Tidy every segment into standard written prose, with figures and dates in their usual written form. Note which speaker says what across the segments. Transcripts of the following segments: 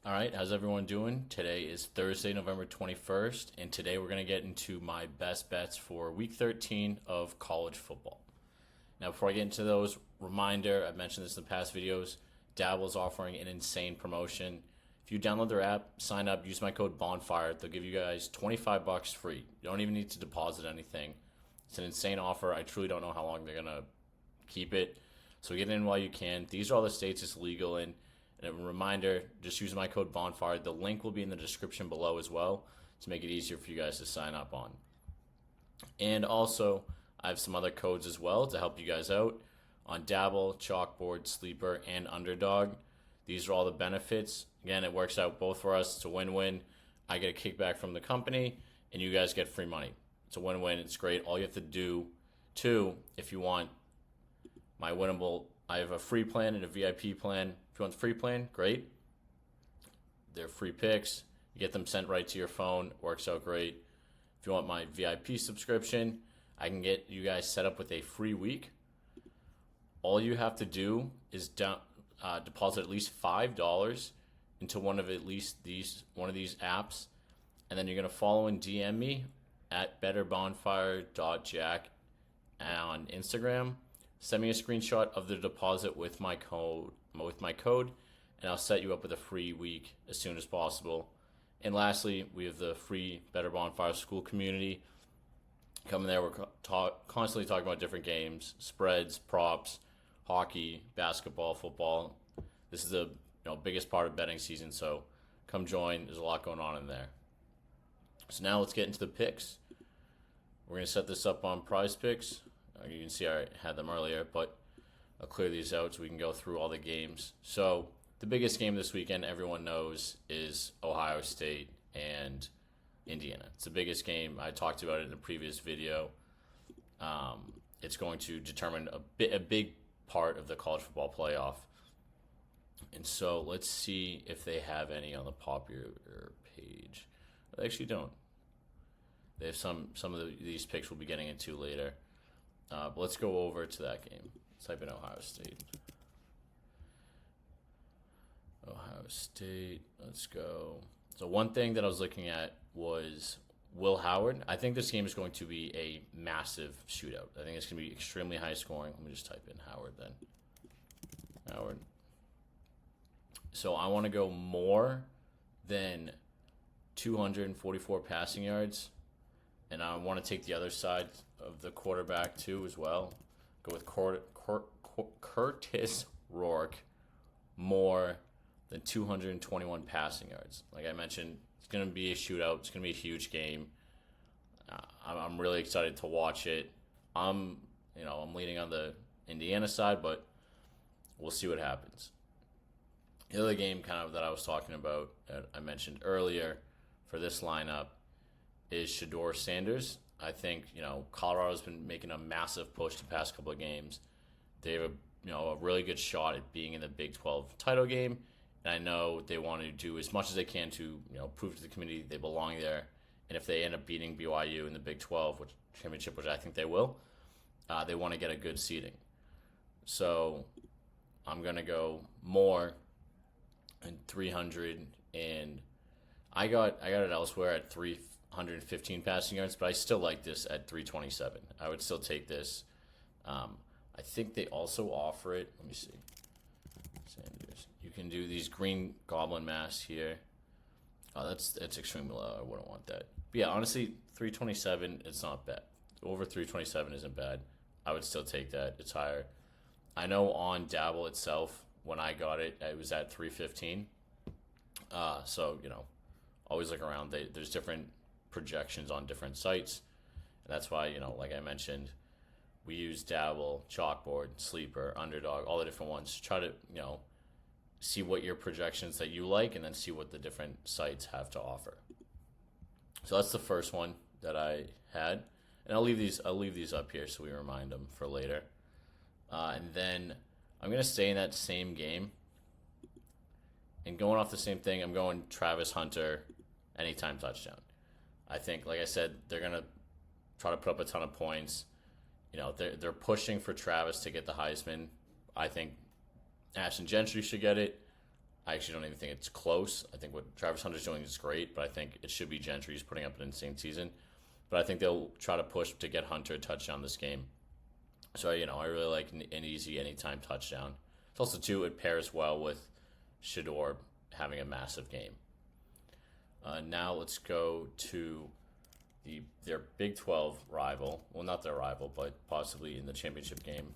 Speaker 1: All right, how's everyone doing? Today is Thursday, November 21st, and today we're going to get into my best bets for week 13 of college football. Now, before I get into those, reminder, I've mentioned this in the past videos, Dabble is offering an insane promotion. If you download their app, sign up, use my code Bonfire, they'll give you guys 25 bucks free. You don't even need to deposit anything. It's an insane offer. I truly don't know how long they're going to keep it. So get in while you can. These are all the states it's legal in. And a reminder, just use my code Bonfire. The link will be in the description below as well to make it easier for you guys to sign up on. And also, I have some other codes as well to help you guys out on Dabble, Chalkboard, Sleeper, and Underdog. These are all the benefits. Again, it works out both for us. It's a win-win. I get a kickback from the company, and you guys get free money. It's a win-win. It's great. All you have to do, too, if you want my winnable, I have a free plan and a VIP plan. If you want the free plan, great. They're free picks. You get them sent right to your phone. Works out great. If you want my VIP subscription, I can get you guys set up with a free week. All you have to do is deposit at least $5 into one of these apps, and then you're gonna follow and DM me at BettorBonfireJack on Instagram. Send me a screenshot of the deposit with my code, and I'll set you up with a free week as soon as possible. And lastly, we have the free Bettor Bonfire school community. Come there, we're constantly talking about different games, spreads, props, hockey, basketball, football. This is the biggest part of betting season, so come join. There's a lot going on in there. So now let's get into the picks. We're going to set this up on Prize Picks. You can see I had them earlier, but I'll clear these out so we can go through all the games. So the biggest game this weekend, everyone knows, is Ohio State and Indiana. It's the biggest game. I talked about it in a previous video. It's going to determine a big part of the college football playoff. And so let's see if they have any on the popular page. They actually don't. They have some of these picks we'll be getting into later. But let's go over to that game. Let's type in Ohio State. Ohio State. Let's go. So one thing that I was looking at was Will Howard. I think this game is going to be a massive shootout. I think it's going to be extremely high scoring. Let me just type in Howard then. Howard. So I want to go more than 244 passing yards. And I want to take the other side of the quarterback too as well. Go with Curtis Rourke, more than 221 passing yards. Like I mentioned, it's going to be a shootout. It's going to be a huge game. I'm really excited to watch it. I'm leaning on the Indiana side, but we'll see what happens. The other game that I was talking about that I mentioned earlier for this lineup is Shedeur Sanders. I think Colorado's been making a massive push the past couple of games. They have a really good shot at being in the Big 12 title game, and I know they want to do as much as they can to prove to the community they belong there. And if they end up beating BYU in the Big 12 championship, which I think they will, they want to get a good seeding. So I'm gonna go more than 300, and I got it elsewhere at 315 passing yards, but I still like this at 327. I would still take this. I think they also offer it. Let me see. Sanders. You can do these green goblin masks here. Oh, that's extremely low. I wouldn't want that. But yeah, honestly, 327, it's not bad. Over 327 isn't bad. I would still take that. It's higher. I know on Dabble itself, when I got it, it was at 315. So, always look around. There's different projections on different sites. And that's why, like I mentioned, we use Dabble, Chalkboard, Sleeper, Underdog, all the different ones to try to, see what your projections that you like and then see what the different sites have to offer. So that's the first one that I had. And I'll leave these up here so we remind them for later. And then I'm going to stay in that same game. And going off the same thing, I'm going Travis Hunter anytime touchdown. I think, like I said, they're going to try to put up a ton of points. They're pushing for Travis to get the Heisman. I think Ashton Gentry should get it. I actually don't even think it's close. I think what Travis Hunter's doing is great, but I think it should be Gentry. He's putting up an insane season. But I think they'll try to push to get Hunter a touchdown this game. So, I really like an easy anytime touchdown. It's also, too, it pairs well with Shedeur having a massive game. Now let's go to their Big 12 rival. Well, not their rival, but possibly in the championship game.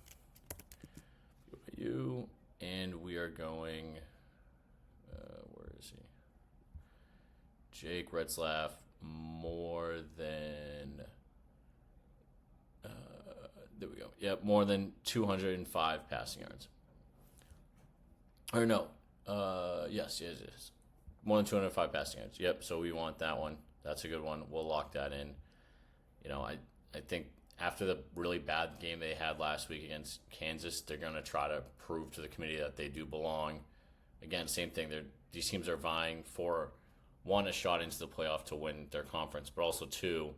Speaker 1: And we are going... where is he? Jake Retzlaff more than... there we go. Yep, more than 205 passing yards. Or no. Yes. More than 205 passing yards. Yep, so we want that one. That's a good one. We'll lock that in. I think after the really bad game they had last week against Kansas, they're going to try to prove to the committee that they do belong. Again, same thing. These teams are vying for, one, a shot into the playoff to win their conference, but also, two,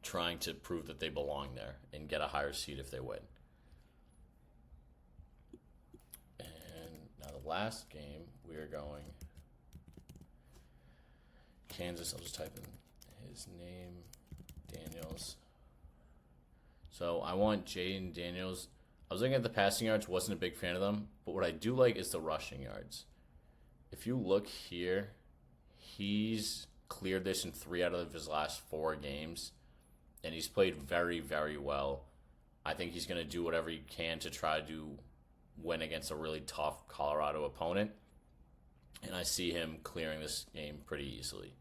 Speaker 1: trying to prove that they belong there and get a higher seed if they win. And now the last game, we are going Kansas. I'll just type in his name, Daniels. So I want Jaden Daniels. I was looking at the passing yards, wasn't a big fan of them, but what I do like is the rushing yards. If you look here, he's cleared this in 3 out of his last 4 games, and he's played very, very well. I think he's going to do whatever he can to try to win against a really tough Colorado opponent, and I see him clearing this game pretty easily.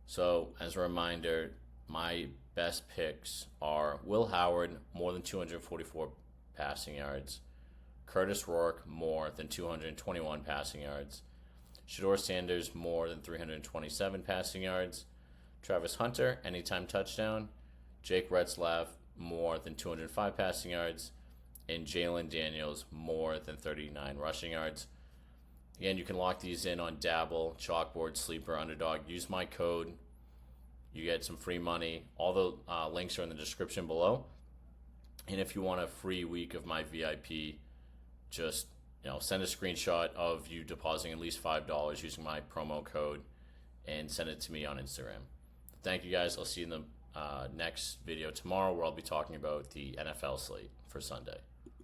Speaker 1: So, as a reminder, my best picks are Will Howard, more than 244 passing yards. Curtis Rourke, more than 221 passing yards. Shedeur Sanders, more than 327 passing yards. Travis Hunter, anytime touchdown. Jake Retzlaff, more than 205 passing yards. And Jalen Daniels, more than 39 rushing yards. Again, you can lock these in on Dabble, Chalkboard, Sleeper, Underdog. Use my code. You get some free money. All the links are in the description below. And if you want a free week of my VIP, just send a screenshot of you depositing at least $5 using my promo code and send it to me on Instagram. Thank you guys. I'll see you in the next video tomorrow where I'll be talking about the NFL slate for Sunday.